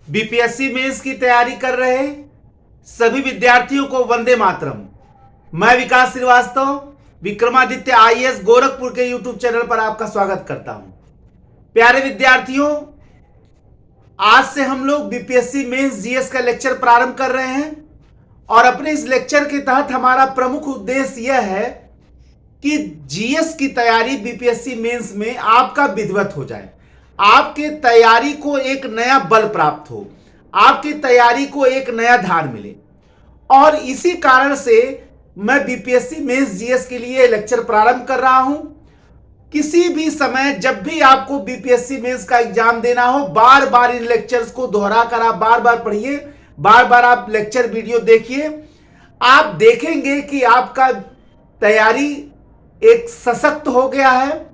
BPSC mains की तैयारी कर रहे सभी विद्यार्थियों को वंदे मातरम। मैं विकास श्रीवास्तव विक्रमादित्य आईएएस गोरखपुर के यूट्यूब चैनल पर आपका स्वागत करता हूं। प्यारे विद्यार्थियों, आज से हम लोग बीपीएससी मेंस जीएस का लेक्चर प्रारंभ कर रहे हैं और अपने इस लेक्चर के तहत हमारा प्रमुख उद्देश्य यह है कि जीएस की तैयारी बीपीएससी मेंस में आपका विधिवत हो जाए, आपके तैयारी को एक नया बल प्राप्त हो, आपकी तैयारी को एक नया धार मिले। और इसी कारण से मैं बीपीएससी मेंस जीएस के लिए लेक्चर प्रारंभ कर रहा हूं। किसी भी समय जब भी आपको बीपीएससी मेंस का एग्जाम देना हो, बार बार इन लेक्चर्स को दोहरा कर आप बार बार पढ़िए, बार बार आप लेक्चर वीडियो देखिए। आप देखेंगे कि आपका तैयारी एक सशक्त हो गया है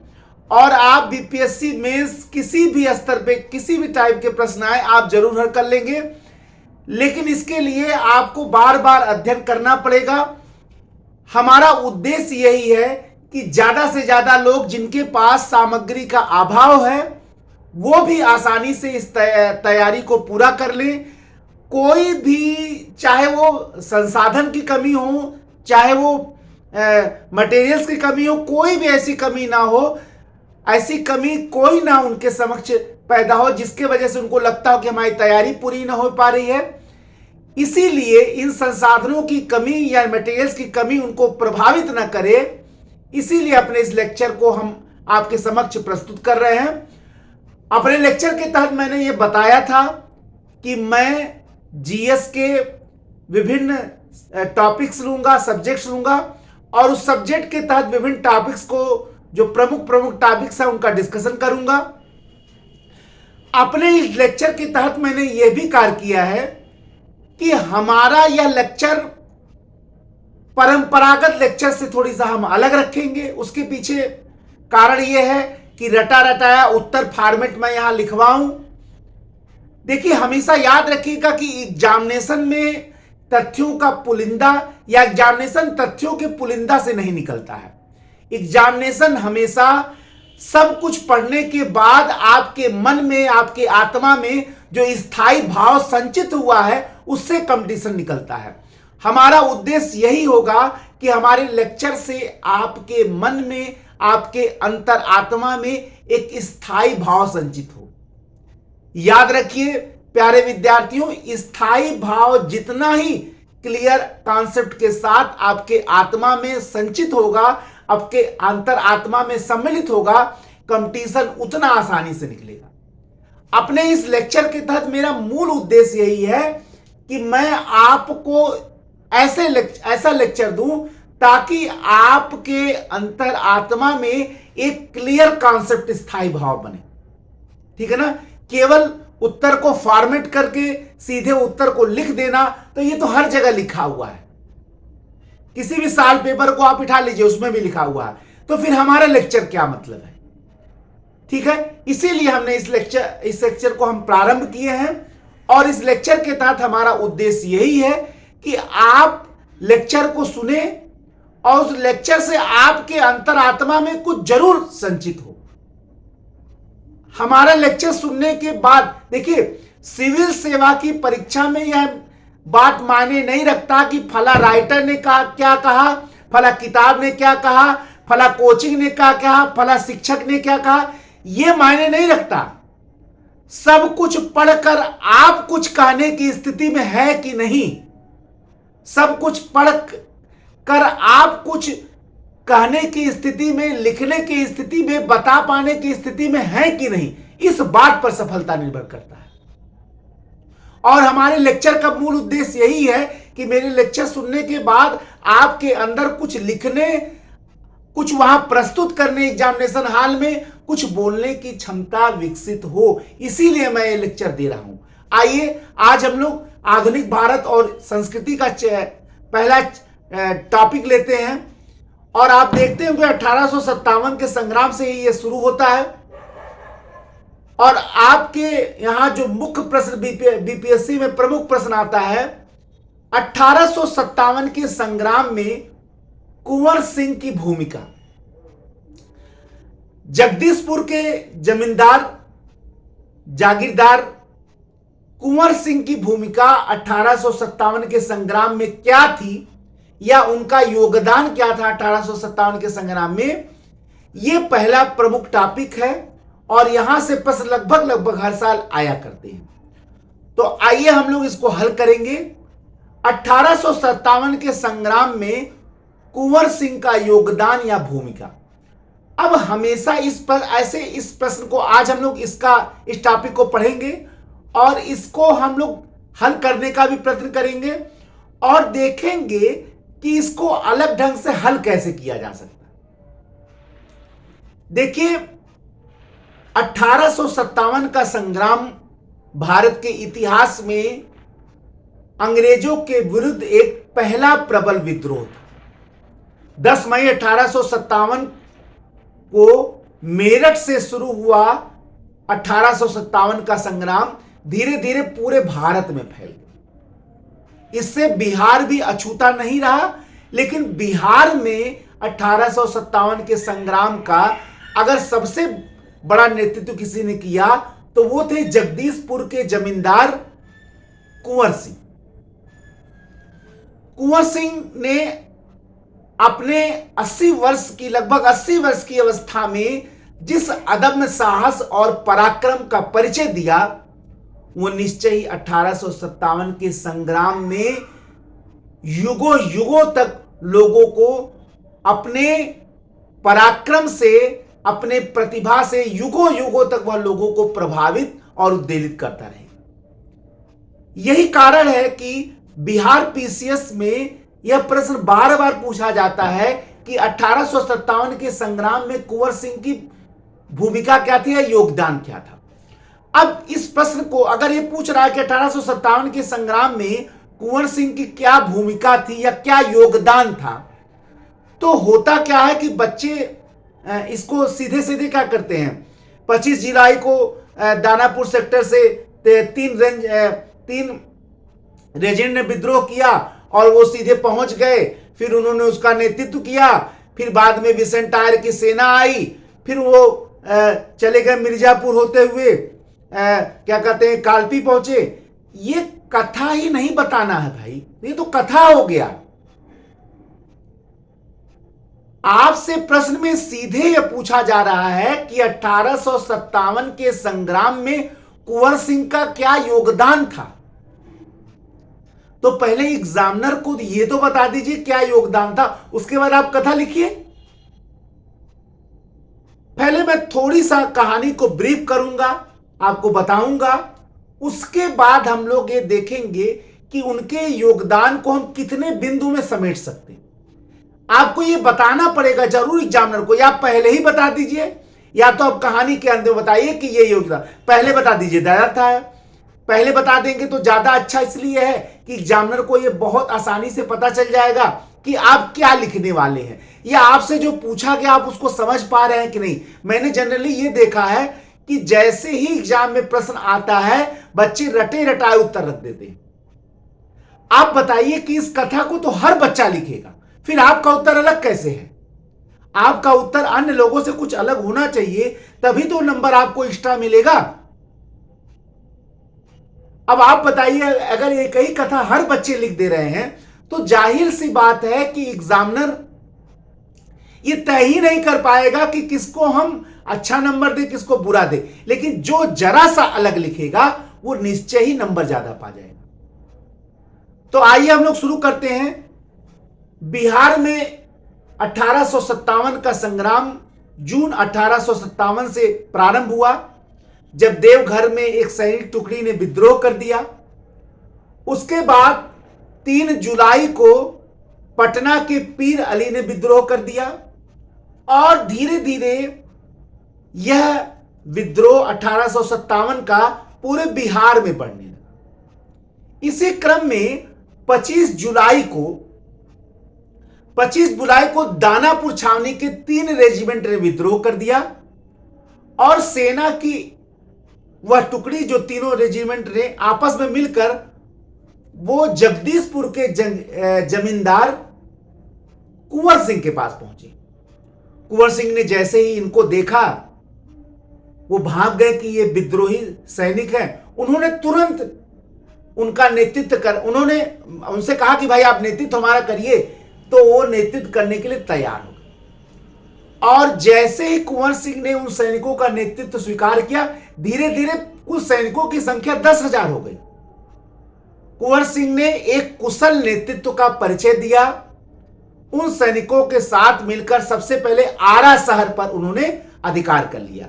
और आप बीपीएससी मेंस किसी भी स्तर पे किसी भी टाइप के प्रश्न आए आप जरूर हल कर लेंगे। लेकिन इसके लिए आपको बार बार अध्ययन करना पड़ेगा। हमारा उद्देश्य यही है कि ज्यादा से ज्यादा लोग जिनके पास सामग्री का अभाव है वो भी आसानी से इस तैयारी को पूरा कर ले। कोई भी, चाहे वो संसाधन की कमी हो, चाहे वो मटेरियल्स की कमी हो, कोई भी ऐसी कमी ना हो, ऐसी कमी कोई ना उनके समक्ष पैदा हो जिसके वजह से उनको लगता हो कि हमारी तैयारी पूरी ना हो पा रही है। इसीलिए इन संसाधनों की कमी या मटेरियल्स की कमी उनको प्रभावित ना करे, इसीलिए अपने इस लेक्चर को हम आपके समक्ष प्रस्तुत कर रहे हैं। अपने लेक्चर के तहत मैंने ये बताया था कि मैं जीएस के विभिन्न टॉपिक्स लूंगा, सब्जेक्ट्स लूंगा और उस सब्जेक्ट के तहत विभिन्न टॉपिक्स को, जो प्रमुख टॉपिक्स है, उनका डिस्कशन करूंगा। अपने इस लेक्चर के तहत मैंने यह भी कार्य किया है कि हमारा यह लेक्चर परंपरागत लेक्चर से थोड़ी सा हम अलग रखेंगे। उसके पीछे कारण यह है कि रटा रटाया उत्तर फॉर्मेट में यहां लिखवाऊं। देखिए, हमेशा याद रखिएगा कि एग्जामिनेशन में तथ्यों का पुलिंदा या एग्जामिनेशन तथ्यों के पुलिंदा से नहीं निकलता है। एग्जामिनेशन हमेशा सब कुछ पढ़ने के बाद आपके मन में, आपके आत्मा में जो स्थायी भाव संचित हुआ है उससे कंपटीशन निकलता है। हमारा उद्देश्य यही होगा कि हमारे लेक्चर से आपके मन में, आपके अंतर आत्मा में एक स्थायी भाव संचित हो। याद रखिए प्यारे विद्यार्थियों, स्थायी भाव जितना ही क्लियर कॉन्सेप्ट के साथ आपके आत्मा में संचित होगा, आपके अंतर आत्मा में सम्मिलित होगा, कंपटीशन उतना आसानी से निकलेगा। अपने इस लेक्चर के तहत मेरा मूल उद्देश्य यही है कि मैं आपको ऐसा लेक्चर दूं ताकि आपके अंतर आत्मा में एक क्लियर कॉन्सेप्ट, स्थायी भाव बने। ठीक है ना? केवल उत्तर को फॉर्मेट करके सीधे उत्तर को लिख देना, तो ये तो हर जगह लिखा हुआ है। किसी भी साल पेपर को आप उठा लीजिए, उसमें भी लिखा हुआ है। तो फिर हमारा लेक्चर क्या मतलब है? ठीक है, इसीलिए हमने इस लेक्चर को हम प्रारंभ किए हैं और इस लेक्चर के तहत हमारा उद्देश्य यही है कि आप लेक्चर को सुने और उस लेक्चर से आपके अंतरात्मा में कुछ जरूर संचित हो। हमारा लेक्चर सुनने के बाद, देखिए, सिविल सेवा की परीक्षा में यह बात मायने नहीं रखता कि फला राइटर ने क्या कहा, फला किताब ने क्या कहा, फला कोचिंग ने क्या कहा, फला शिक्षक ने क्या कहा, यह मायने नहीं रखता। सब कुछ पढ़कर आप कुछ कहने की स्थिति में है कि नहीं, सब कुछ पढ़ कर आप कुछ कहने की स्थिति में, लिखने की स्थिति में, बता पाने की स्थिति में है कि नहीं, इस बात पर सफलता निर्भर करता है। और हमारे लेक्चर का मूल उद्देश्य यही है कि मेरे लेक्चर सुनने के बाद आपके अंदर कुछ लिखने, कुछ वहां प्रस्तुत करने, एग्जामिनेशन हॉल में कुछ बोलने की क्षमता विकसित हो। इसीलिए मैं ये लेक्चर दे रहा हूं। आइए आज हम लोग आधुनिक भारत और संस्कृति का पहला टॉपिक लेते हैं। और आप देखते हैं कि 1857 के संग्राम से ही ये शुरू होता है। और आपके यहां जो मुख्य प्रश्न बीपीएससी में प्रमुख प्रश्न आता है, 1857 के संग्राम में कुंवर सिंह की भूमिका। जगदीशपुर के जमींदार जागीरदार कुंवर सिंह की भूमिका 1857 के संग्राम में क्या थी या उनका योगदान क्या था 1857 के संग्राम में, यह पहला प्रमुख टॉपिक है और यहां से प्रश्न लगभग हर साल आया करते हैं। तो आइए हम लोग इसको हल करेंगे। 1857 के संग्राम में कुंवर सिंह का योगदान या भूमिका। अब हमेशा इस प्रश्न को आज हम लोग इस टॉपिक को पढ़ेंगे और इसको हम लोग हल करने का भी प्रयत्न करेंगे और देखेंगे कि इसको अलग ढंग से हल कैसे किया जा सकता है। देखिए, 1857 का संग्राम भारत के इतिहास में अंग्रेजों के विरुद्ध एक पहला प्रबल विद्रोह था। 10 मई 1857 को मेरठ से शुरू हुआ 1857 का संग्राम धीरे धीरे पूरे भारत में फैल गया। इससे बिहार भी अछूता नहीं रहा, लेकिन बिहार में 1857 के संग्राम का अगर सबसे बड़ा नेतृत्व किसी ने किया तो वो थे जगदीशपुर के जमींदार कुंवर सिंह। कुंवर सिंह ने अपने लगभग 80 वर्ष की अवस्था में जिस अदम्य साहस और पराक्रम का परिचय दिया, वो निश्चय ही 1857 के संग्राम में युगों युगों तक लोगों को अपने पराक्रम से, अपने प्रतिभा से युगों युगों तक वह लोगों को प्रभावित और उत्तेजित करता रहेगा। यही कारण है कि बिहार पीसीएस में यह प्रश्न बार बार पूछा जाता है कि 1857 के संग्राम में कुंवर सिंह की भूमिका क्या थी या योगदान क्या था। अब इस प्रश्न को अगर यह पूछ रहा है कि 1857 के संग्राम में कुंवर सिंह की क्या भूमिका थी या क्या योगदान था, तो होता क्या है कि बच्चे इसको सीधे सीधे क्या करते हैं। 25 जुलाई को दानापुर सेक्टर से 3 रेजिमेंट ने विद्रोह किया और वो सीधे पहुंच गए, फिर उन्होंने उसका नेतृत्व किया, फिर बाद में विसेंटायर की सेना आई, फिर वो चले गए मिर्जापुर होते हुए क्या कहते हैं कालपी पहुंचे। ये कथा ही नहीं बताना है भाई, ये तो कथा हो गया। आपसे प्रश्न में सीधे यह पूछा जा रहा है कि 1857 के संग्राम में कुंवर सिंह का क्या योगदान था। तो पहले एग्जामिनर को यह तो बता दीजिए क्या योगदान था, उसके बाद आप कथा लिखिए। पहले मैं थोड़ी सा कहानी को ब्रीफ करूंगा, आपको बताऊंगा, उसके बाद हम लोग ये देखेंगे कि उनके योगदान को हम कितने बिंदु में समेट सकते हैं। आपको ये बताना पड़ेगा जरूर एग्जामिनर को, या पहले ही बता दीजिए या तो आप कहानी के अंत में बताइए कि ये योगदान पहले बता दीजिए, ज्यादा था है। पहले बता देंगे तो ज्यादा अच्छा इसलिए है कि एग्जामिनर को ये बहुत आसानी से पता चल जाएगा कि आप क्या लिखने वाले हैं, या आपसे जो पूछा गया आप उसको समझ पा रहे हैं कि नहीं। मैंने जनरली ये देखा है कि जैसे ही एग्जाम में प्रश्न आता है बच्चे रटे रटाए उत्तर रख देते हैं। आप बताइए कि इस कथा को तो हर बच्चा लिखेगा, फिर आपका उत्तर अलग कैसे है। आपका उत्तर अन्य लोगों से कुछ अलग होना चाहिए, तभी तो नंबर आपको एक्स्ट्रा मिलेगा। अब आप बताइए, अगर एक ही कथा हर बच्चे लिख दे रहे हैं तो जाहिर सी बात है कि एग्जामिनर ये तय ही नहीं कर पाएगा कि किसको हम अच्छा नंबर दे किसको बुरा दे, लेकिन जो जरा सा अलग लिखेगा वो निश्चय ही नंबर ज्यादा पा जाएगा। तो आइए हम लोग शुरू करते हैं। बिहार में 1857 का संग्राम जून 1857 से प्रारंभ हुआ, जब देवघर में एक सैनिक टुकड़ी ने विद्रोह कर दिया। उसके बाद 3 जुलाई को पटना के पीर अली ने विद्रोह कर दिया और धीरे धीरे यह विद्रोह 1857 का पूरे बिहार में बढ़ने लगा। इसी क्रम में 25 जुलाई को दानापुर छावनी के 3 रेजिमेंट ने विद्रोह कर दिया और सेना की वह टुकड़ी जो तीनों रेजिमेंट ने आपस में मिलकर वो जगदीशपुर के जमींदार कुंवर सिंह के पास पहुंचे। कुंवर सिंह ने जैसे ही इनको देखा वो भाग गए कि ये विद्रोही सैनिक हैं। उन्होंने तुरंत उनका नेतृत्व कर, उन्होंने उनसे कहा कि भाई आप नेतृत्व हमारा करिए, तो वो नेतृत्व करने के लिए तैयार हो गए। और जैसे ही कुंवर सिंह ने उन सैनिकों का नेतृत्व स्वीकार किया, धीरे धीरे उस सैनिकों की संख्या 10,000 हो गई। कुंवर सिंह ने एक कुशल नेतृत्व का परिचय दिया। उन सैनिकों के साथ मिलकर सबसे पहले आरा शहर पर उन्होंने अधिकार कर लिया।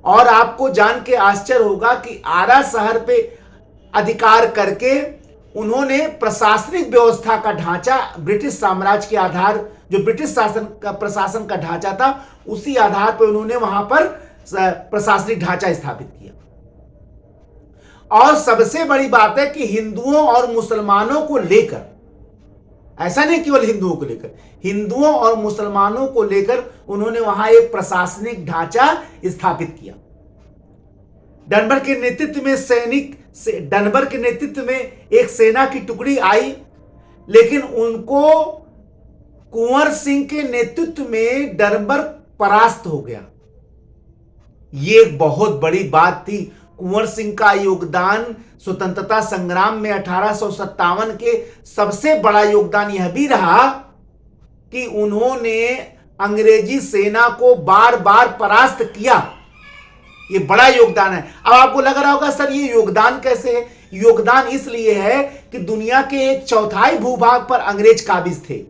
और आपको जान के आश्चर्य होगा कि आरा शहर पे अधिकार करके उन्होंने प्रशासनिक व्यवस्था का ढांचा, ब्रिटिश साम्राज्य के आधार, जो ब्रिटिश शासन का प्रशासन का ढांचा था, उसी आधार पर उन्होंने वहां पर प्रशासनिक ढांचा स्थापित किया। और सबसे बड़ी बात है कि हिंदुओं और मुसलमानों को लेकर, ऐसा नहीं केवल हिंदुओं को लेकर, हिंदुओं और मुसलमानों को लेकर उन्होंने वहां एक प्रशासनिक ढांचा स्थापित किया। डनबर के नेतृत्व में एक सेना की टुकड़ी आई, लेकिन उनको कुंवर सिंह के नेतृत्व में डनबर परास्त हो गया। यह एक बहुत बड़ी बात थी। कुंवर सिंह का योगदान स्वतंत्रता संग्राम में 1857 के सबसे बड़ा योगदान यह भी रहा कि उन्होंने अंग्रेजी सेना को बार बार परास्त किया। ये बड़ा योगदान है। अब आपको लग रहा होगा सर ये योगदान कैसे है? योगदान इसलिए है कि दुनिया के 1/4 भूभाग पर अंग्रेज काबिज थे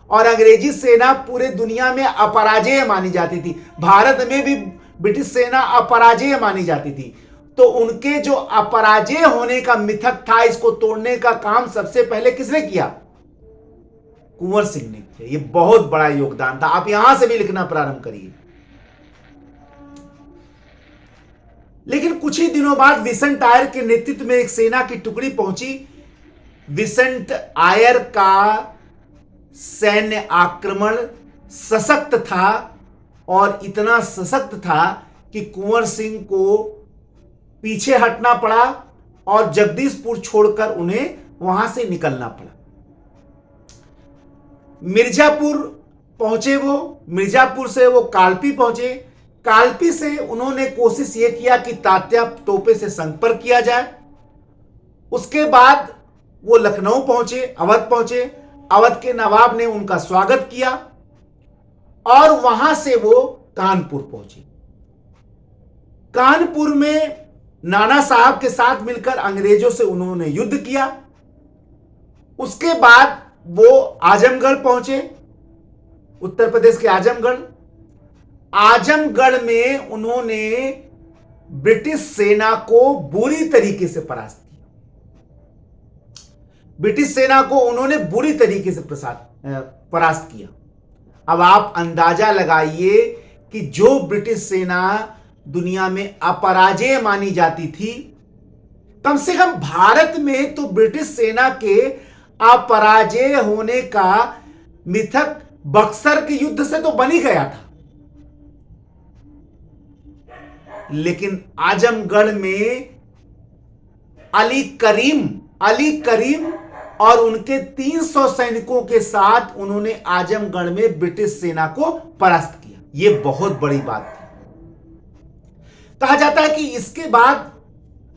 और अंग्रेजी सेना पूरे दुनिया में अपराजेय मानी जाती थी। भारत में भी ब्रिटिश सेना अपराजेय मानी जाती थी। तो उनके जो अपराजेय होने का मिथक था, इसको तोड़ने का काम सबसे पहले किसने किया? कुंवर सिंह ने किया। ये बहुत बड़ा योगदान था। आप यहां से भी लिखना प्रारंभ करिए। लेकिन कुछ ही दिनों बाद विंसेंट आयर के नेतृत्व में एक सेना की टुकड़ी पहुंची। विंसेंट आयर का सैन्य आक्रमण सशक्त था और इतना सशक्त था कि कुंवर सिंह को पीछे हटना पड़ा और जगदीशपुर छोड़कर उन्हें वहां से निकलना पड़ा। मिर्जापुर पहुंचे वो, मिर्जापुर से वो कालपी पहुंचे। कालपी से उन्होंने कोशिश ये किया कि तात्या टोपे से संपर्क किया जाए। उसके बाद वो लखनऊ पहुंचे, अवध पहुंचे। अवध के नवाब ने उनका स्वागत किया और वहां से वो कानपुर पहुंचे। कानपुर में नाना साहब के साथ मिलकर अंग्रेजों से उन्होंने युद्ध किया। उसके बाद वो आजमगढ़ पहुंचे, उत्तर प्रदेश के आजमगढ़। आजमगढ़ में उन्होंने ब्रिटिश सेना को बुरी तरीके से परास्त किया। ब्रिटिश सेना को उन्होंने बुरी तरीके से परास्त किया। अब आप अंदाजा लगाइए कि जो ब्रिटिश सेना दुनिया में अपराजेय मानी जाती थी, कम से कम भारत में तो ब्रिटिश सेना के अपराजेय होने का मिथक बक्सर के युद्ध से तो बन ही गया था। लेकिन आजमगढ़ में अली करीम और उनके 300 सैनिकों के साथ उन्होंने आजमगढ़ में ब्रिटिश सेना को परास्त किया। यह बहुत बड़ी बात थी। कहा जाता है कि इसके बाद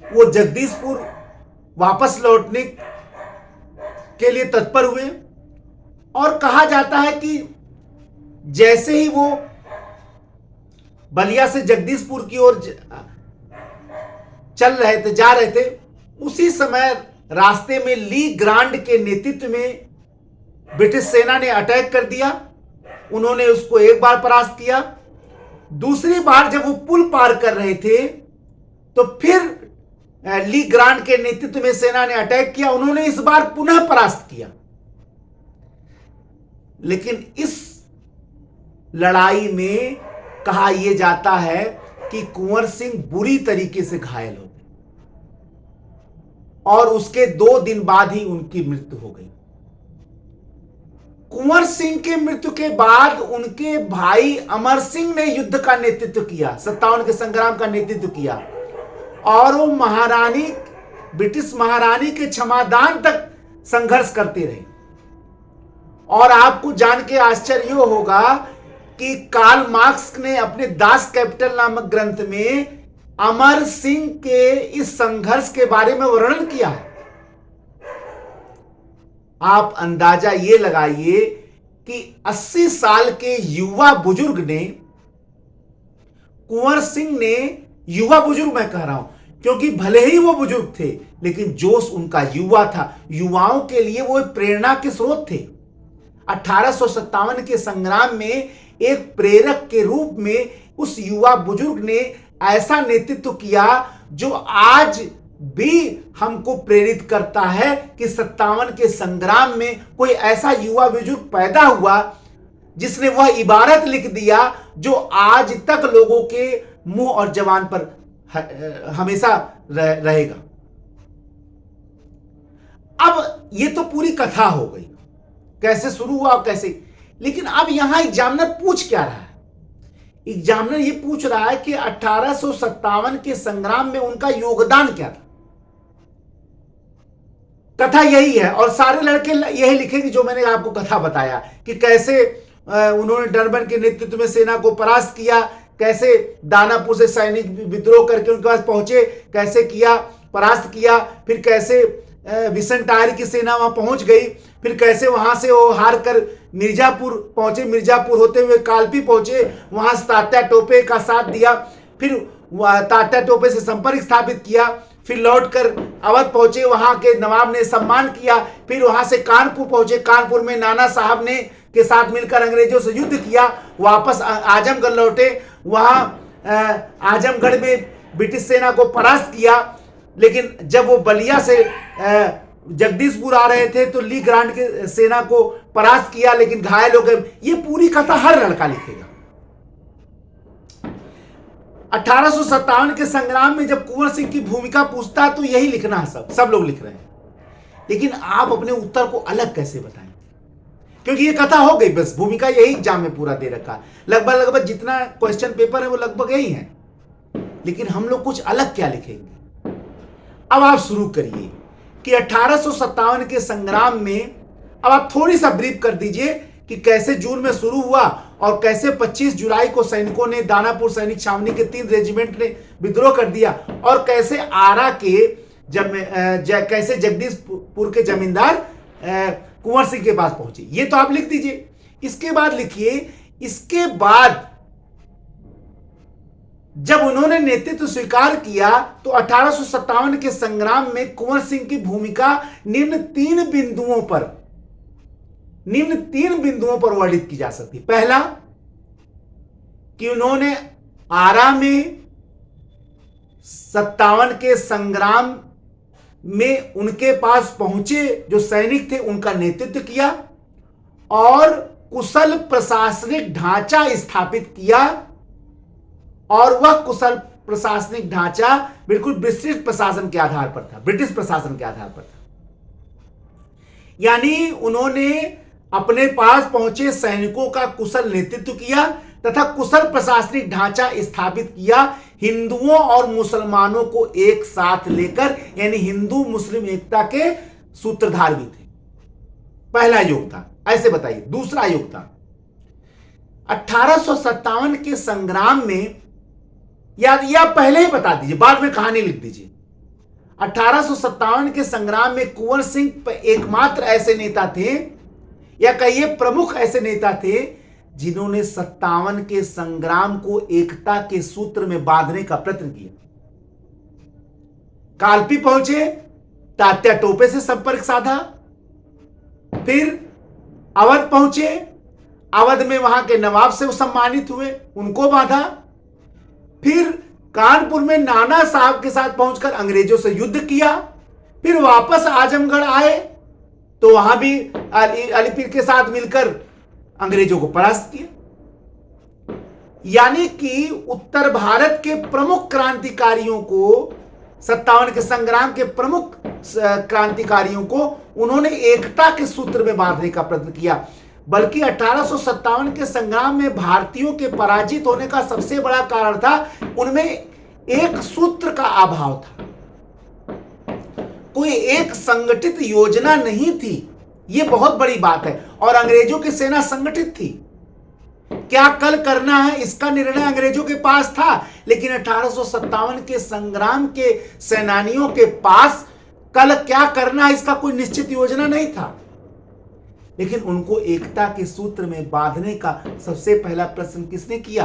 वो जगदीशपुर वापस लौटने के लिए तत्पर हुए और कहा जाता है कि जैसे ही वो बलिया से जगदीशपुर की ओर जा रहे थे, उसी समय रास्ते में ली ग्रांड के नेतृत्व में ब्रिटिश सेना ने अटैक कर दिया। उन्होंने उसको एक बार परास्त किया। दूसरी बार जब वो पुल पार कर रहे थे तो फिर ली ग्रांड के नेतृत्व में सेना ने अटैक किया। उन्होंने इस बार पुनः परास्त किया। लेकिन इस लड़ाई में कहा यह जाता है कि कुंवर सिंह बुरी तरीके से घायल हो गए और उसके 2 दिन बाद ही उनकी मृत्यु हो गई। कुंवर सिंह के मृत्यु के बाद उनके भाई अमर सिंह ने युद्ध का नेतृत्व किया, 57 के संग्राम का नेतृत्व किया और वो ब्रिटिश महारानी के क्षमादान तक संघर्ष करते रहे। और आपको जान के आश्चर्य होगा कि कार्ल मार्क्स ने अपने दास कैपिटल नामक ग्रंथ में अमर सिंह के इस संघर्ष के बारे में वर्णन किया है। आप अंदाजा ये लगाइए कि 80 साल के युवा बुजुर्ग ने, कुंवर सिंह ने, युवा बुजुर्ग मैं कह रहा हूं क्योंकि भले ही वो बुजुर्ग थे लेकिन जोश उनका युवा था, युवाओं के लिए वो प्रेरणा के स्रोत थे। 1857 के संग्राम में एक प्रेरक के रूप में उस युवा बुजुर्ग ने ऐसा नेतृत्व किया जो आज भी हमको प्रेरित करता है कि 57 के संग्राम में कोई ऐसा युवा बुजुर्ग पैदा हुआ जिसने वह इबारत लिख दिया जो आज तक लोगों के मुंह और जबान पर हमेशा रहेगा। अब ये तो पूरी कथा हो गई, कैसे शुरू हुआ और कैसे, लेकिन अब यहां एग्जामिनर पूछ क्या रहा है? एग्जामिनर ये पूछ रहा है कि 1857 के संग्राम में उनका योगदान क्या था। कथा यही है और सारे लड़के यही लिखेंगे जो मैंने आपको कथा बताया कि कैसे उन्होंने डरबन के नेतृत्व में सेना को परास्त किया, कैसे दानापुर से सैनिक विद्रोह करके उनके पास पहुंचे, कैसे किया, परास्त किया, फिर कैसे विसंटारी की सेना वहां पहुंच गई, फिर कैसे वहां से वो हार कर मिर्जापुर पहुंचे, मिर्जापुर होते हुए कालपी पहुंचे, वहां से तात्या टोपे का साथ दिया, फिर तात्या टोपे से संपर्क स्थापित किया, फिर लौटकर अवध पहुंचे, वहां के नवाब ने सम्मान किया, फिर वहां से कानपुर पहुंचे, कानपुर में नाना साहब ने के साथ मिलकर अंग्रेजों से युद्ध किया, वापस आजमगढ़ लौटे, वहां आजमगढ़ में ब्रिटिश सेना को परास्त किया। लेकिन जब वो बलिया से जगदीशपुर आ रहे थे तो ली ग्रांट की सेना को परास्त किया लेकिन घायल हो गए। ये पूरी कथा हर लड़का लिखेगा। 1857 के संग्राम में जब कुंवर सिंह की भूमिका पूछता है तो यही लिखना है, सब लोग लिख रहे हैं, लेकिन आप अपने उत्तर को अलग कैसे बताएं? क्योंकि ये कथा हो गई, बस भूमिका यही एग्जाम में पूरा दे रखा, लगभग जितना क्वेश्चन पेपर है वो लगभग यही है, लेकिन हम लोग कुछ अलग क्या लिखेंगे? अब आप शुरू करिए कि 1857 के संग्राम में, अब आप थोड़ी सा ब्रीफ कर दीजिए कि कैसे जून में शुरू हुआ और कैसे 25 जुलाई को सैनिकों ने दानापुर सैनिक छावनी के 3 रेजिमेंट ने विद्रोह कर दिया और कैसे आरा के कैसे जगदीशपुर के जमींदार कुंवर सिंह के पास पहुंचे। ये तो आप लिख दीजिए। इसके बाद लिखिए, इसके बाद जब उन्होंने नेतृत्व स्वीकार किया तो 1857 के संग्राम में कुंवर सिंह की भूमिका निम्न तीन बिंदुओं पर वर्णित की जा सकती। पहला कि उन्होंने आरा में 57 के संग्राम में उनके पास पहुंचे जो सैनिक थे उनका नेतृत्व किया और कुशल प्रशासनिक ढांचा स्थापित किया, और वह कुशल प्रशासनिक ढांचा बिल्कुल ब्रिटिश प्रशासन के आधार पर था, यानी उन्होंने अपने पास पहुंचे सैनिकों का कुशल नेतृत्व किया तथा कुशल प्रशासनिक ढांचा स्थापित किया, हिंदुओं और मुसलमानों को एक साथ लेकर, यानी हिंदू मुस्लिम एकता के सूत्रधार भी थे। पहला योगदान, ऐसे बताइए। दूसरा योगदान, 1857 के संग्राम में, या पहले ही बता दीजिए, बाद में कहानी लिख दीजिए। 1857 के संग्राम में कुंवर सिंह एकमात्र ऐसे नेता थे, या कहिए प्रमुख ऐसे नेता थे, जिन्होंने 57 के संग्राम को एकता के सूत्र में बांधने का प्रयत्न किया। कालपी पहुंचे, तात्या टोपे से संपर्क साधा, फिर अवध पहुंचे, अवध में वहां के नवाब से वो सम्मानित हुए, उनको बांधा, फिर कानपुर में नाना साहब के साथ पहुंचकर अंग्रेजों से युद्ध किया, फिर वापस आजमगढ़ आए तो वहां भी अलीपीर के साथ मिलकर अंग्रेजों को परास्त किया। यानी कि उत्तर भारत के प्रमुख क्रांतिकारियों को, 57 के संग्राम के प्रमुख क्रांतिकारियों को उन्होंने एकता के सूत्र में बांधने का प्रयत्न किया। बल्कि 1857 के संग्राम में भारतीयों के पराजित होने का सबसे बड़ा कारण था, उनमें एक सूत्र का अभाव था, कोई एक संगठित योजना नहीं थी। यह बहुत बड़ी बात है। और अंग्रेजों की सेना संगठित थी, क्या कल करना है इसका निर्णय अंग्रेजों के पास था, लेकिन 1857 के संग्राम के सेनानियों के पास कल क्या करना है इसका कोई निश्चित योजना नहीं था। लेकिन उनको एकता के सूत्र में बांधने का सबसे पहला प्रश्न किसने किया?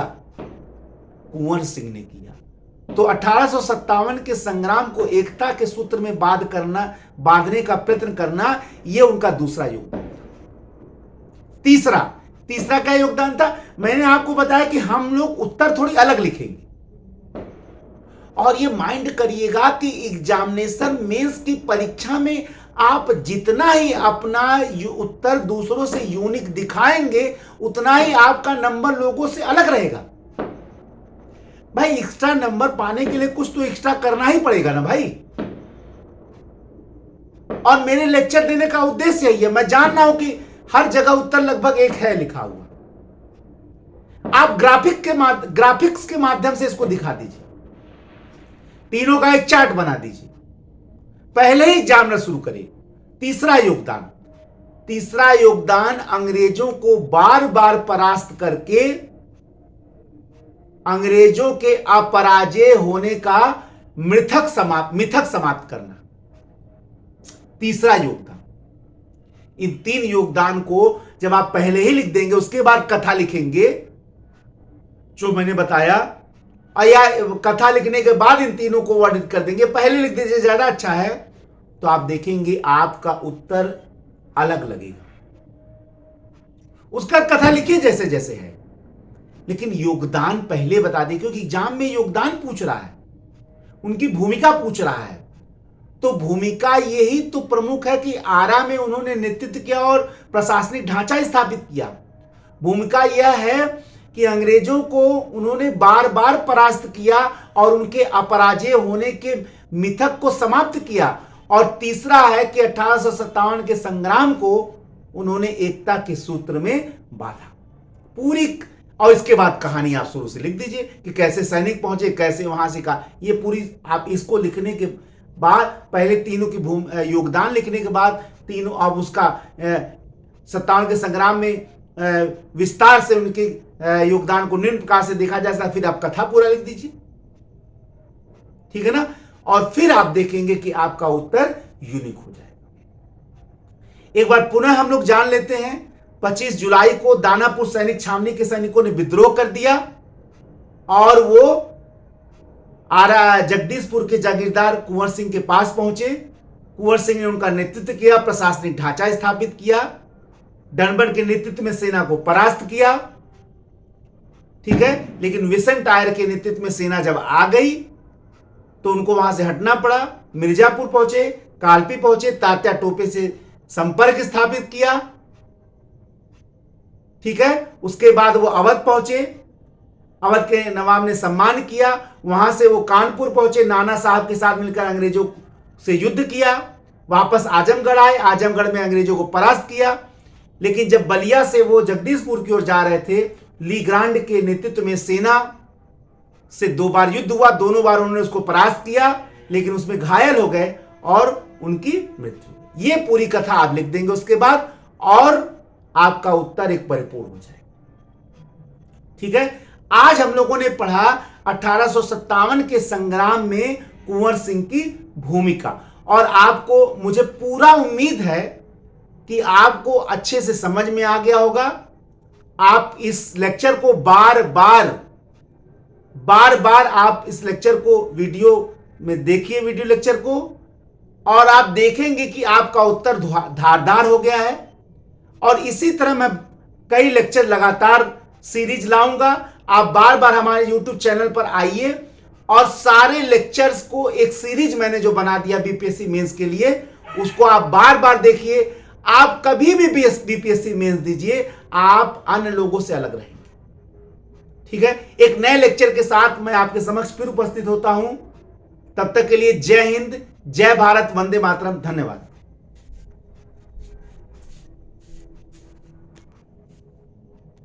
कुंवर सिंह ने किया। तो 1857 के संग्राम को एकता के सूत्र में बांधने का प्रयत्न करना, यह उनका दूसरा योगदान था। तीसरा क्या योगदान था? मैंने आपको बताया कि हम लोग उत्तर थोड़ी अलग लिखेंगे, और ये माइंड करिएगा कि एग्जामिनेशन मेंस की परीक्षा में आप जितना ही अपना उत्तर दूसरों से यूनिक दिखाएंगे, उतना ही आपका नंबर लोगों से अलग रहेगा। भाई एक्स्ट्रा नंबर पाने के लिए कुछ तो एक्स्ट्रा करना ही पड़ेगा ना भाई। और मेरे लेक्चर देने का उद्देश्य यही है, मैं जान रहा हूं कि हर जगह उत्तर लगभग एक है लिखा हुआ, आप ग्राफिक्स के माध्यम से इसको दिखा दीजिए, तीनों का एक चार्ट बना दीजिए, पहले ही जानना शुरू करिए। तीसरा योगदान अंग्रेजों को बार बार परास्त करके अंग्रेजों के अपराजय होने का मिथक समाप्त करना, तीसरा योगदान। इन 3 योगदान को जब आप पहले ही लिख देंगे, उसके बाद कथा लिखेंगे जो मैंने बताया, या कथा लिखने के बाद इन तीनों को वर्णित कर देंगे, पहले लिख दीजिए ज्यादा अच्छा है, तो आप देखेंगे आपका उत्तर अलग लगेगा। उसका कथा लिखिए जैसे जैसे है, लेकिन योगदान पहले बता दें, क्योंकि एग्जाम में योगदान पूछ रहा है, उनकी भूमिका पूछ रहा है। तो भूमिका यही तो प्रमुख है कि आरा में उन्होंने नेतृत्व किया और प्रशासनिक ढांचा स्थापित किया। भूमिका यह है कि अंग्रेजों को उन्होंने बार बार परास्त किया और उनके अपराजय होने के मिथक को समाप्त किया। और तीसरा है कि 1857 के संग्राम को उन्होंने एकता के सूत्र में बांधा पूरी। और इसके बाद कहानी आप शुरू से लिख दीजिए कि कैसे सैनिक पहुंचे, कैसे वहां से का, ये पूरी आप इसको लिखने के बाद पहले तीनों की योगदान लिखने के बाद तीनों, अब उसका 57 के संग्राम में विस्तार से उनके योगदान को निम्न प्रकार से देखा जा सकता, फिर आप कथा पूरा लिख दीजिए, ठीक है ना। और फिर आप देखेंगे कि आपका उत्तर यूनिक हो जाएगा। एक बार पुनः हम लोग जान लेते हैं, 25 जुलाई को दानापुर सैनिक छावनी के सैनिकों ने विद्रोह कर दिया और वो आरा जगदीशपुर के जागीरदार कुंवर सिंह के पास पहुंचे। कुंवर सिंह ने उनका नेतृत्व किया, प्रशासनिक ढांचा स्थापित किया, डनबर्ग के नेतृत्व में सेना को परास्त किया, ठीक है। लेकिन विसेंट आयर के नेतृत्व में सेना जब आ गई तो उनको वहां से हटना पड़ा। मिर्जापुर पहुंचे, कालपी पहुंचे, तात्या टोपे से संपर्क स्थापित किया, ठीक है। उसके बाद वो अवध पहुंचे, अवध के नवाब ने सम्मान किया। वहां से वो कानपुर पहुंचे, नाना साहब के साथ मिलकर अंग्रेजों से युद्ध किया। वापस आजमगढ़ आए, आजमगढ़ में अंग्रेजों को परास्त किया। लेकिन जब बलिया से वो जगदीशपुर की ओर जा रहे थे, ली ग्रांड के नेतृत्व में सेना से 2 बार युद्ध हुआ, दोनों बार उन्होंने उसको परास्त किया, लेकिन उसमें घायल हो गए और उनकी मृत्यु। ये पूरी कथा आप लिख देंगे उसके बाद, और आपका उत्तर एक परिपूर्ण हो जाएगा, ठीक है। आज हम लोगों ने पढ़ा 1857 के संग्राम में कुंवर सिंह की भूमिका, और आपको, मुझे पूरा उम्मीद है कि आपको अच्छे से समझ में आ गया होगा। आप इस लेक्चर को बार बार आप इस लेक्चर को वीडियो में देखिए, वीडियो लेक्चर को, और आप देखेंगे कि आपका उत्तर धारदार हो गया है। और इसी तरह मैं कई लेक्चर लगातार सीरीज लाऊंगा। आप बार बार हमारे YouTube चैनल पर आइए और सारे लेक्चर्स को एक सीरीज मैंने जो बना दिया बीपीएससी मेंस के लिए, उसको आप बार बार देखिए। आप कभी भी बीपीएससी मेंस दीजिए, आप अन्य लोगों से अलग रहेंगे, ठीक है। एक नए लेक्चर के साथ मैं आपके समक्ष फिर उपस्थित होता हूं। तब तक के लिए जय हिंद, जय भारत, वंदे मातरम, धन्यवाद।